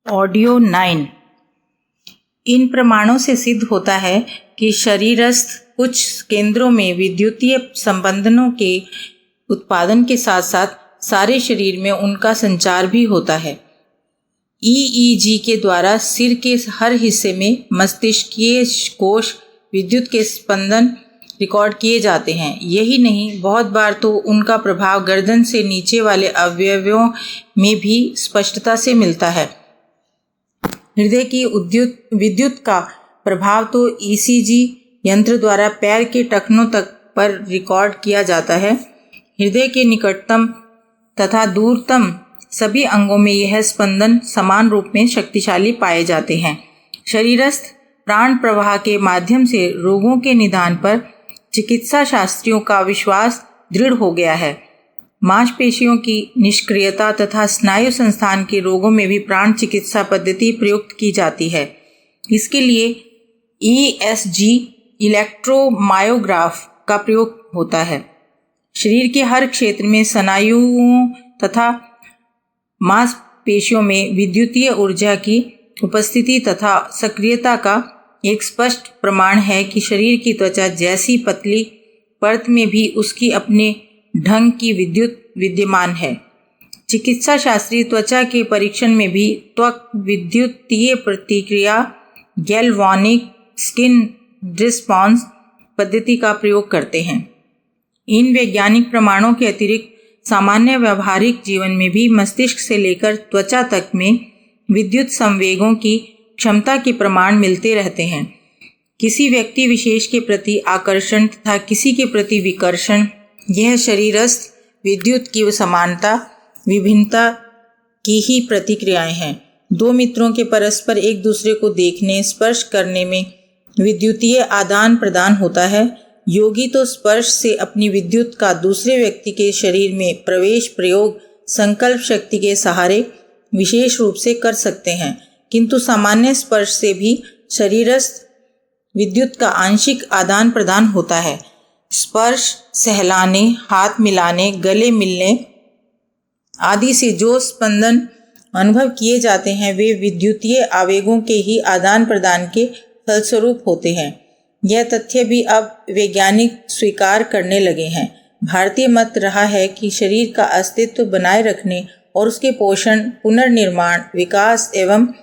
Audio 9। इन प्रमाणों से सिद्ध होता है कि शरीरस्थ कुछ केंद्रों में विद्युतीय संबंधों के उत्पादन के साथ साथ सारे शरीर में उनका संचार भी होता है। ईईजी के द्वारा सिर के हर हिस्से में मस्तिष्कीय कोश विद्युत के स्पंदन रिकॉर्ड किए जाते हैं। यही नहीं, बहुत बार तो उनका प्रभाव गर्दन से नीचे वाले अवयवों में भी स्पष्टता से मिलता है। हृदय की विद्युत का प्रभाव तो ईसीजी यंत्र द्वारा पैर के टखनों तक पर रिकॉर्ड किया जाता है। हृदय के निकटतम तथा दूरतम सभी अंगों में यह स्पंदन समान रूप में शक्तिशाली पाए जाते हैं। शरीरस्थ प्राण प्रवाह के माध्यम से रोगों के निदान पर चिकित्सा शास्त्रियों का विश्वास दृढ़ हो गया है। मांसपेशियों की निष्क्रियता तथा स्नायु संस्थान के रोगों में भी प्राण चिकित्सा पद्धति प्रयुक्त की जाती है। इसके लिए ईएसजी इलेक्ट्रोमायोग्राफ का प्रयोग होता है। शरीर के हर क्षेत्र में स्नायुओं तथा मांसपेशियों में विद्युतीय ऊर्जा की उपस्थिति तथा सक्रियता का एक स्पष्ट प्रमाण है कि शरीर की त्वचा जैसी पतली परत में भी उसकी अपने ढंग की विद्युत विद्यमान है। चिकित्सा शास्त्री त्वचा के परीक्षण में भी त्वक विद्युतीय प्रतिक्रिया गैल्वानिक स्किन रिस्पॉन्स पद्धति का प्रयोग करते हैं। इन वैज्ञानिक प्रमाणों के अतिरिक्त सामान्य व्यावहारिक जीवन में भी मस्तिष्क से लेकर त्वचा तक में विद्युत संवेगों की क्षमता के प्रमाण मिलते रहते हैं। किसी व्यक्ति विशेष के प्रति आकर्षण तथा किसी के प्रति विकर्षण, यह शरीरस्थ विद्युत की समानता विभिन्नता की ही प्रतिक्रियाएं हैं। दो मित्रों के परस्पर एक दूसरे को देखने स्पर्श करने में विद्युतीय आदान प्रदान होता है। योगी तो स्पर्श से अपनी विद्युत का दूसरे व्यक्ति के शरीर में प्रवेश प्रयोग संकल्प शक्ति के सहारे विशेष रूप से कर सकते हैं, किंतु सामान्य स्पर्श से भी शरीरस्थ विद्युत का आंशिक आदान प्रदान होता है। स्पर्श, सहलाने, हाथ मिलाने, गले मिलने आदि से जो स्पंदन अनुभव किए जाते हैं वे विद्युतीय आवेगों के ही आदान प्रदान के फलस्वरूप होते हैं। यह तथ्य भी अब वैज्ञानिक स्वीकार करने लगे हैं। भारतीय मत रहा है कि शरीर का अस्तित्व बनाए रखने और उसके पोषण, पुनर्निर्माण, विकास एवं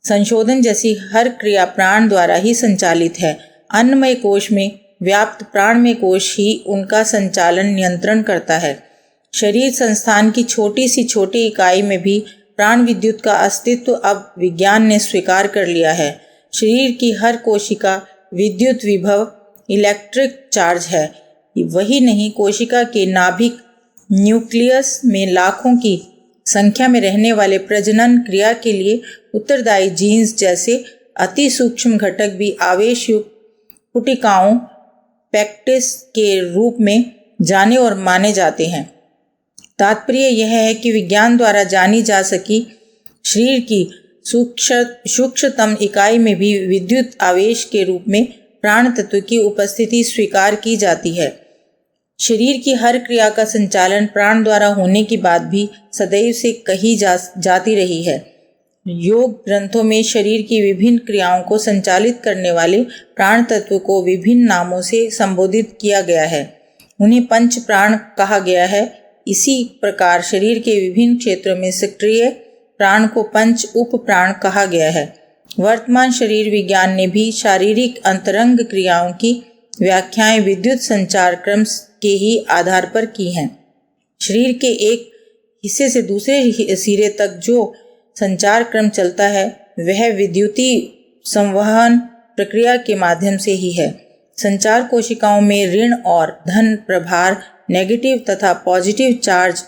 संशोधन जैसी हर क्रिया प्राण द्वारा ही संचालित है। अन्नमय कोश में व्याप्त प्राणमय कोश ही उनका संचालन नियंत्रण करता है। शरीर संस्थान की छोटी सी छोटी इकाई में भी प्राण विद्युत का अस्तित्व अब विज्ञान ने स्वीकार कर लिया है। शरीर की हर कोशिका विद्युत विभव इलेक्ट्रिक चार्ज है। वही नहीं, कोशिका के नाभिक न्यूक्लियस में लाखों की संख्या में रहने वाले प्रजनन क्रिया के लिए उत्तरदायी जीन्स जैसे अति सूक्ष्म घटक भी आवेश युक्त पुटिकाओं पैक्टिस के रूप में जाने और माने जाते हैं। तात्पर्य यह है कि विज्ञान द्वारा जानी जा सकी शरीर की सूक्ष्मतम इकाई में भी विद्युत आवेश के रूप में प्राण तत्व की उपस्थिति स्वीकार की जाती है। शरीर की हर क्रिया का संचालन प्राण द्वारा होने की बात भी सदैव से कही जाती रही है। योग ग्रंथों में शरीर की विभिन्न क्रियाओं को संचालित करने वाले प्राण तत्व को विभिन्न नामों से संबोधित किया गया है। उन्हें पंच प्राण कहा गया है। इसी प्रकार शरीर के विभिन्न क्षेत्रों में सक्रिय प्राण को पंच उप प्राण कहा गया है। वर्तमान शरीर विज्ञान ने भी शारीरिक अंतरंग क्रियाओं की व्याख्याएं विद्युत संचार क्रम के ही आधार पर की हैं। शरीर के एक हिस्से से दूसरे सिरे तक जो संचार क्रम चलता है वह विद्युती संवहन प्रक्रिया के माध्यम से ही है। संचार कोशिकाओं में ऋण और धन प्रभार, नेगेटिव तथा पॉजिटिव चार्ज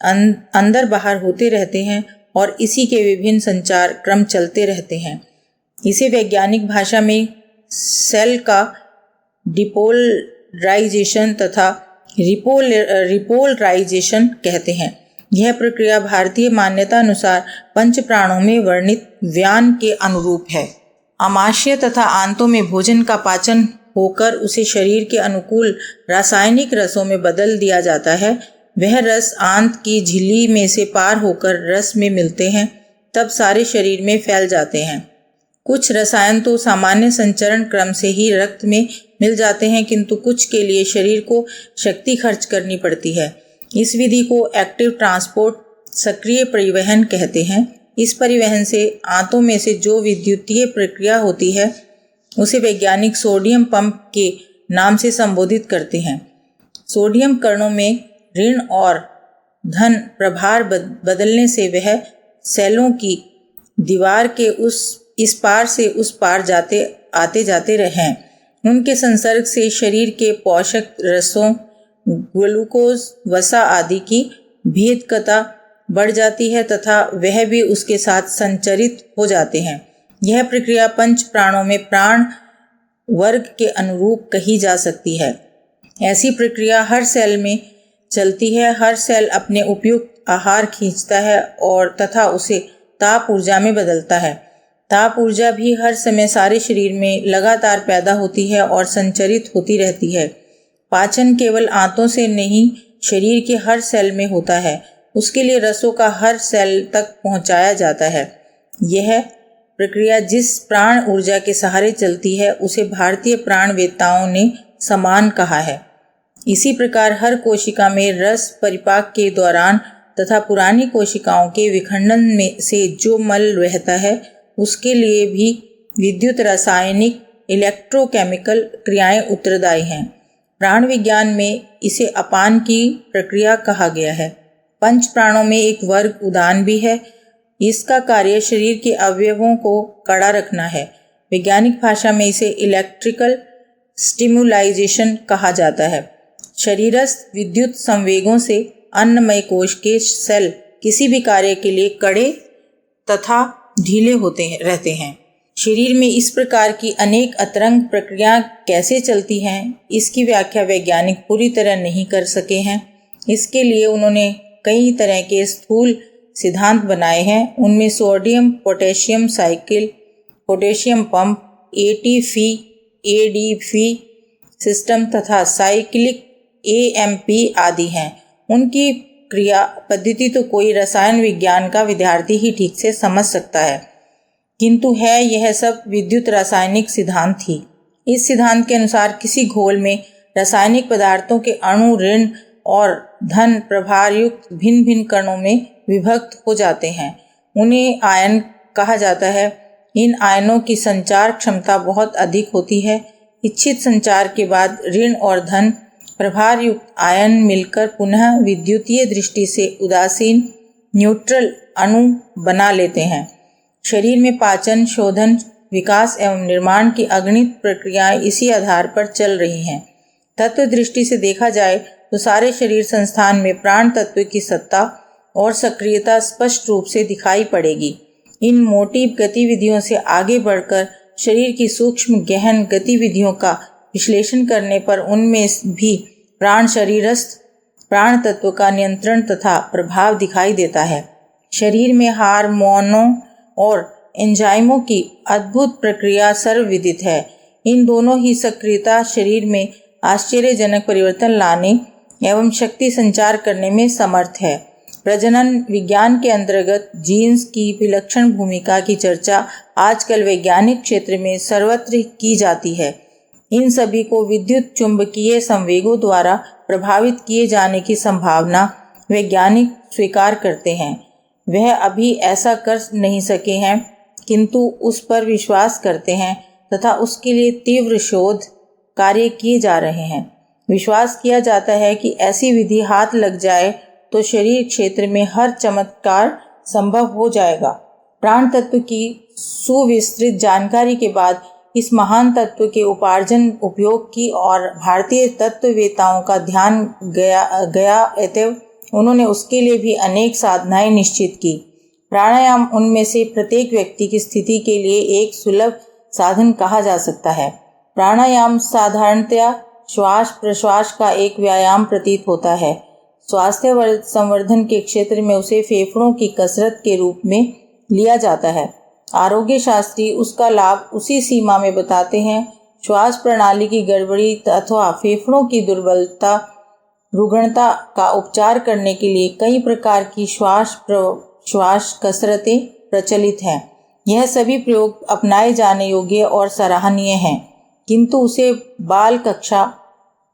अंदर बाहर होते रहते हैं और इसी के विभिन्न संचार क्रम चलते रहते हैं। इसे वैज्ञानिक भाषा में सेल का डिपोलराइजेशन तथा रिपोलराइजेशन कहते हैं। यह प्रक्रिया भारतीय मान्यता अनुसार पंच प्राणों में वर्णित व्यान के अनुरूप है। आमाशय तथा आंतों में भोजन का पाचन होकर उसे शरीर के अनुकूल रासायनिक रसों में बदल दिया जाता है। वह रस आंत की झिल्ली में से पार होकर रस में मिलते हैं तब सारे शरीर में फैल जाते हैं। कुछ रसायन तो सामान्य संचरण क्रम से ही रक्त में मिल जाते हैं, किंतु कुछ के लिए शरीर को शक्ति खर्च करनी पड़ती है। इस विधि को एक्टिव ट्रांसपोर्ट, सक्रिय परिवहन कहते हैं। इस परिवहन से आंतों में से जो विद्युतीय प्रक्रिया होती है उसे वैज्ञानिक सोडियम पंप के नाम से संबोधित करते हैं। सोडियम कणों में ऋण और धन प्रभार बदलने से वह सेलों की दीवार के इस पार से उस पार आते जाते रहें। उनके संसर्ग से शरीर के पोषक रसों, ग्लूकोज, वसा आदि की भेदकता बढ़ जाती है तथा वह भी उसके साथ संचरित हो जाते हैं। यह प्रक्रिया पंच प्राणों में प्राण वर्ग के अनुरूप कही जा सकती है। ऐसी प्रक्रिया हर सेल में चलती है। हर सेल अपने उपयुक्त आहार खींचता है और तथा उसे ताप ऊर्जा में बदलता है। ताप ऊर्जा भी हर समय सारे शरीर में लगातार पैदा होती है और संचरित होती रहती है। पाचन केवल आंतों से नहीं, शरीर के हर सेल में होता है। उसके लिए रसों का हर सेल तक पहुंचाया जाता है। यह प्रक्रिया जिस प्राण ऊर्जा के सहारे चलती है उसे भारतीय प्राणवेत्ताओं ने समान कहा है। इसी प्रकार हर कोशिका में रस परिपाक के दौरान तथा पुरानी कोशिकाओं के विखंडन में से जो मल रहता है उसके लिए भी विद्युत रासायनिक इलेक्ट्रोकेमिकल क्रियाएं उत्तरदायी हैं। प्राण विज्ञान में इसे अपान की प्रक्रिया कहा गया है। पंच प्राणों में एक वर्ग उदान भी है। इसका कार्य शरीर के अवयवों को कड़ा रखना है। वैज्ञानिक भाषा में इसे इलेक्ट्रिकल स्टिमुलाइजेशन कहा जाता है। शरीरस्थ विद्युत संवेगों से अन्नमय कोश के सेल किसी भी कार्य के लिए कड़े तथा ढीले रहते हैं। शरीर में इस प्रकार की अनेक अतरंग प्रक्रियाएं कैसे चलती हैं, इसकी व्याख्या वैज्ञानिक पूरी तरह नहीं कर सके हैं। इसके लिए उन्होंने कई तरह के स्थूल सिद्धांत बनाए हैं। उनमें sodium potassium cycle, potassium pump, ATP ADP system तथा साइक्लिक AMP आदि हैं। उनकी क्रिया पद्धति तो कोई रसायन विज्ञान का विद्यार्थी ही ठीक से समझ सकता है, किंतु है यह सब विद्युत रासायनिक सिद्धांत ही। इस सिद्धांत के अनुसार किसी घोल में रासायनिक पदार्थों के अणु ऋण और धन प्रभार युक्त भिन्न भिन्न कणों में विभक्त हो जाते हैं। उन्हें आयन कहा जाता है। इन आयनों की संचार क्षमता बहुत अधिक होती है। इच्छित संचार के बाद ऋण और धन प्रभार युक्त आयन मिलकर पुनः विद्युतीय दृष्टि से उदासीन न्यूट्रल अणु बना लेते हैं। शरीर में पाचन, शोधन, विकास एवं निर्माण की अगणित प्रक्रियाएं इसी आधार पर चल रही हैं। तत्व दृष्टि से देखा जाए तो सारे शरीर संस्थान में प्राण तत्व की सत्ता और सक्रियता स्पष्ट रूप से दिखाई पड़ेगी। इन मोटी गतिविधियों से आगे बढ़कर शरीर की सूक्ष्म गहन गतिविधियों का विश्लेषण करने पर उनमें भी प्राण शरीरस्थ प्राण तत्व का नियंत्रण तथा प्रभाव दिखाई देता है। शरीर में हार्मोनों और एंजाइमों की अद्भुत प्रक्रिया सर्वविदित है। इन दोनों ही सक्रियता शरीर में आश्चर्यजनक परिवर्तन लाने एवं शक्ति संचार करने में समर्थ है। प्रजनन विज्ञान के अंतर्गत जीन्स की विलक्षण भूमिका की चर्चा आजकल वैज्ञानिक क्षेत्र में सर्वत्र की जाती है। इन सभी को विद्युत चुंबकीय संवेगों द्वारा प्रभावित किए जाने की संभावना वैज्ञानिक स्वीकार करते हैं। वह अभी ऐसा कर नहीं सके हैं, किंतु उस पर विश्वास करते हैं तथा उसके लिए तीव्र शोध कार्य किए जा रहे हैं। विश्वास किया जाता है कि ऐसी विधि हाथ लग जाए तो शरीर क्षेत्र में हर चमत्कार संभव हो जाएगा। प्राण तत्व की सुविस्तृत जानकारी के बाद इस महान तत्व के उपार्जन उपयोग की और भारतीय तत्ववेताओं का ध्यान गया अतएव उन्होंने उसके लिए भी अनेक साधनाएं निश्चित की। प्राणायाम उनमें से प्रत्येक व्यक्ति की स्थिति के लिए एक सुलभ साधन कहा जा सकता है। प्राणायाम साधारणतया श्वास प्रश्वास का एक व्यायाम प्रतीत होता है। स्वास्थ्य संवर्धन के क्षेत्र में उसे फेफड़ों की कसरत के रूप में लिया जाता है। आरोग्य शास्त्री उसका लाभ उसी सीमा में बताते हैं। श्वास प्रणाली की गड़बड़ी अथवा फेफड़ों की दुर्बलता रुग्णता का उपचार करने के लिए कई प्रकार की श्वास कसरतें प्रचलित हैं। यह सभी प्रयोग अपनाए जाने योग्य और सराहनीय हैं, किंतु उसे बाल कक्षा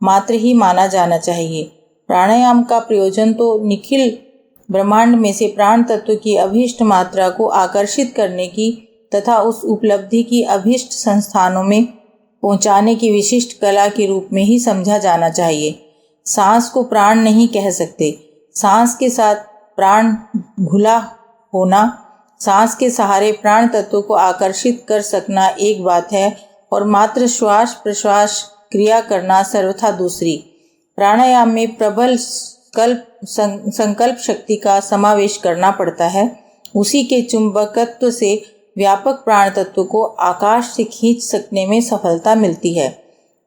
मात्र ही माना जाना चाहिए। प्राणायाम का प्रयोजन तो निखिल ब्रह्मांड में से प्राण तत्व की अभीष्ट मात्रा को आकर्षित करने की तथा उस उपलब्धि की अभीष्ट संस्थानों में पहुंचाने की विशिष्ट कला के रूप में ही समझा जाना चाहिए। सांस को प्राण नहीं कह सकते। सांस के साथ प्राण घुला होना, सांस के सहारे प्राण तत्व को आकर्षित कर सकना एक बात है और मात्र श्वास प्रश्वास क्रिया करना सर्वथा दूसरी। प्राणायाम में प्रबल संकल्प शक्ति का समावेश करना पड़ता है। उसी के चुंबकत्व से व्यापक प्राण तत्व को आकाश से खींच सकने में सफलता मिलती है।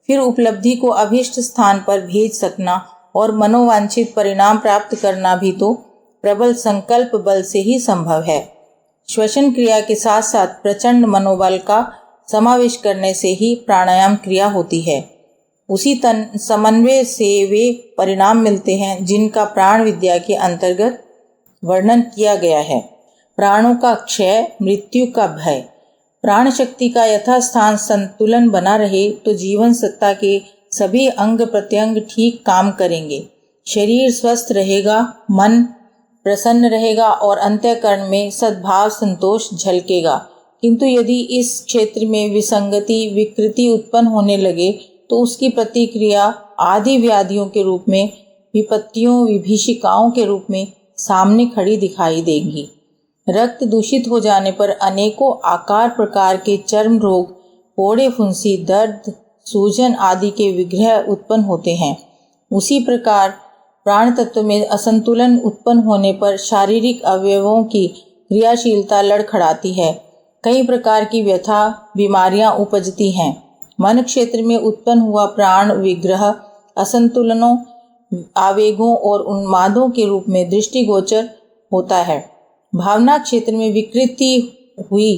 फिर उपलब्धि को अभीष्ट स्थान पर भेज सकना और मनोवांछित परिणाम प्राप्त करना भी तो प्रबल संकल्प बल से ही संभव है। श्वसन क्रिया के साथ साथ प्रचंड मनोबल का समावेश करने से ही प्राणायाम क्रिया होती है। उसी समन्वय से वे परिणाम मिलते हैं जिनका प्राण विद्या के अंतर्गत वर्णन किया गया है। प्राणों का क्षय, मृत्यु का भय। प्राण शक्ति का यथास्थान संतुलन बना रहे तो जीवन सत्ता के सभी अंग प्रत्यंग ठीक काम करेंगे। शरीर स्वस्थ रहेगा, मन प्रसन्न रहेगा और अंतःकरण में सद्भाव संतोष झलकेगा। किंतु यदि इस क्षेत्र में विसंगति विकृति उत्पन्न होने लगे तो उसकी प्रतिक्रिया आदि व्याधियों के रूप में, विपत्तियों विभीषिकाओं के रूप में सामने खड़ी दिखाई देगी। रक्त दूषित हो जाने पर अनेकों आकार प्रकार के चर्म रोग, फोड़े फुंसी, दर्द, सूजन आदि के विग्रह उत्पन्न होते हैं। उसी प्रकार प्राण तत्व में असंतुलन उत्पन्न होने पर शारीरिक अवयवों की क्रियाशीलता लड़खड़ाती है। कई प्रकार की व्यथा बीमारियां उपजती हैं। मन क्षेत्र में उत्पन्न हुआ प्राण विग्रह असंतुलनों, आवेगों और उन्मादों के रूप में दृष्टिगोचर होता है। भावना क्षेत्र में विकृति हुई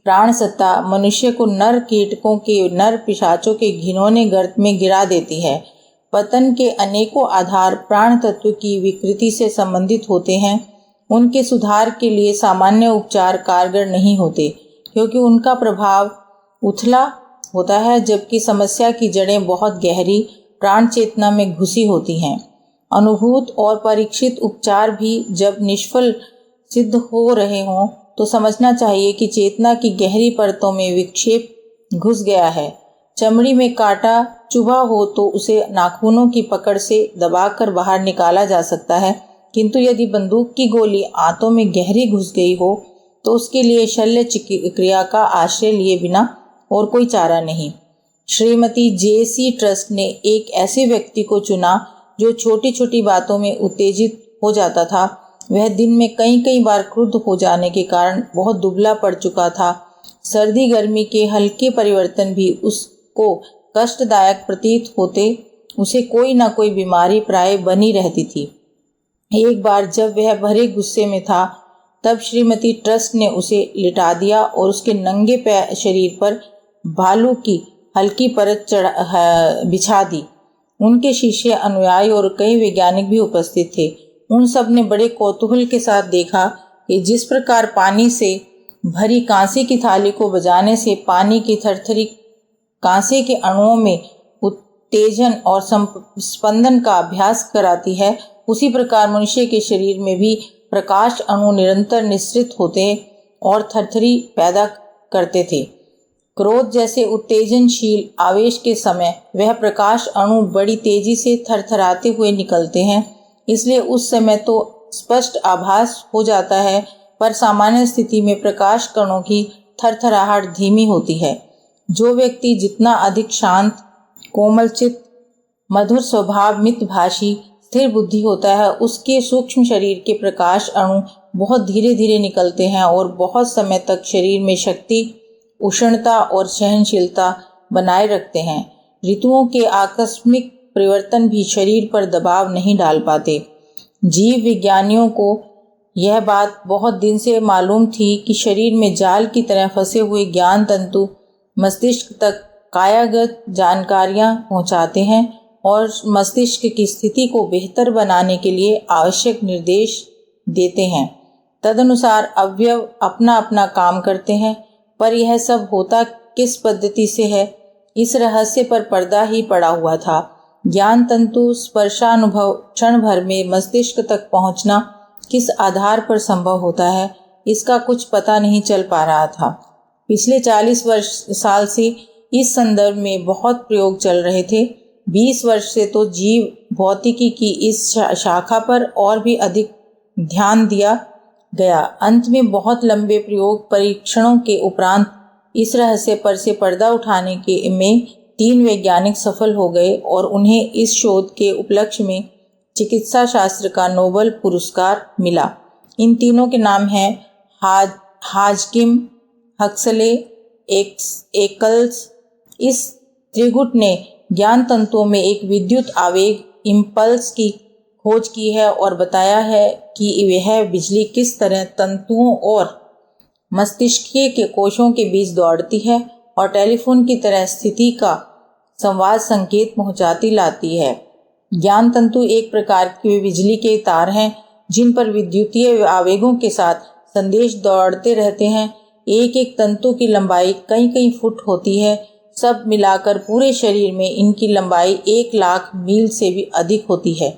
प्राण सत्ता मनुष्य को नर कीटकों के, नर पिशाचों के घिनौने गर्त में गिरा देती है। पतन के अनेकों आधार प्राण तत्व की विकृति से संबंधित होते हैं। उनके सुधार के लिए सामान्य उपचार कारगर नहीं होते, क्योंकि उनका प्रभाव उथला होता है, जबकि समस्या की जड़ें बहुत गहरी प्राण चेतना में घुसी होती हैं। अनुभूत और परीक्षित उपचार भी जब निष्फल सिद्ध हो रहे हों तो समझना चाहिए कि चेतना की गहरी परतों में विक्षेप घुस गया है। चमड़ी में कांटा चुभा हो तो उसे नाखूनों की पकड़ से दबाकर बाहर निकाला जा सकता है, किंतु यदि बंदूक की गोली आंतों में गहरी घुस गई हो तो उसके लिए शल्य क्रिया का आश्रय लिए बिना और कोई चारा नहीं। श्रीमती जे.सी. ट्रस्ट ने एक ऐसे व्यक्ति को चुना जो छोटी छोटी बातों में उत्तेजित हो जाता था। वह दिन में कई बार क्रुद्ध हो जाने के कारण बहुत दुबला पड़ चुका था। सर्दी गर्मी के हल्के परिवर्तन भी उसको कष्टदायक प्रतीत होते। उसे कोई ना कोई बीमारी प्राय बनी रहती थी। एक बार जब वह भरे गुस्से में था तब श्रीमती ट्रस्ट ने उसे लिटा दिया और उसके नंगे शरीर पर भालू की हल्की परत बिछा दी। उनके शिष्य, अनुयायी और कई वैज्ञानिक भी उपस्थित थे। उन सब ने बड़े कौतूहल के साथ देखा कि जिस प्रकार पानी से भरी कांसे की थाली को बजाने से पानी की थरथरी कांसे के अणुओं में उत्तेजन और स्पंदन का अभ्यास कराती है, उसी प्रकार मनुष्य के शरीर में भी प्रकाश अणु निरंतर निःसृत होते और थरथरी पैदा करते थे। क्रोध जैसे उत्तेजनशील आवेश के समय वह प्रकाश अणु बड़ी तेजी से थरथराते हुए निकलते हैं, इसलिए उस समय तो स्पष्ट आभास हो जाता है, पर सामान्य स्थिति में प्रकाश कणों की थरथराहट धीमी होती है। जो व्यक्ति जितना अधिक शांत, कोमलचित्त, मधुर स्वभाव, मितभाषी, स्थिर बुद्धि होता है, उसके सूक्ष्म शरीर के प्रकाश अणु बहुत धीरे धीरे निकलते हैं और बहुत समय तक शरीर में शक्ति, उष्णता और सहनशीलता बनाए रखते हैं। ऋतुओं के आकस्मिक परिवर्तन भी शरीर पर दबाव नहीं डाल पाते। जीव विज्ञानियों को यह बात बहुत दिन से मालूम थी कि शरीर में जाल की तरह फंसे हुए ज्ञान तंतु मस्तिष्क तक कायागत जानकारियां पहुंचाते हैं और मस्तिष्क की स्थिति को बेहतर बनाने के लिए आवश्यक निर्देश देते हैं। तदनुसार अवयव अपना अपना काम करते हैं, पर यह सब होता किस पद्धति से है, इस रहस्य पर पर्दा ही पड़ा हुआ था। ज्ञान तंतु स्पर्शानुभव क्षण भर में मस्तिष्क तक पहुंचना किस आधार पर संभव होता है, इसका कुछ पता नहीं चल पा रहा था। पिछले 40 साल से इस संदर्भ में बहुत प्रयोग चल रहे थे। 20 वर्ष से तो जीव भौतिकी की इस शाखा पर और भी अधिक ध्यान दिया गया। अंत में बहुत लंबे प्रयोग परीक्षणों के उपरांत इस रहस्य पर से पर्दा उठाने के में 3 वैज्ञानिक सफल हो गए और उन्हें इस शोध के उपलक्ष्य में चिकित्सा शास्त्र का नोबेल पुरस्कार मिला। इन तीनों के नाम हैं हाजकिम, हक्सले, एकल्स। इस त्रिगुट ने ज्ञान तंतुओं में एक विद्युत आवेग इम्पल्स की खोज की है और बताया है कि वह बिजली किस तरह तंतुओं और मस्तिष्क के कोशों के बीच दौड़ती है और टेलीफोन की तरह स्थिति का संवाद संकेत पहुंचाती लाती है। ज्ञान तंतु एक प्रकार के बिजली के तार हैं जिन पर विद्युतीय आवेगों के साथ संदेश दौड़ते रहते हैं। एक एक तंतु की लंबाई कई कई फुट होती है। सब मिलाकर पूरे शरीर में इनकी लंबाई 1 लाख मील से भी अधिक होती है।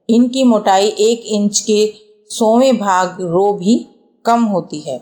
इनकी मोटाई 1 इंच के 100वें भाग रो भी कम होती है।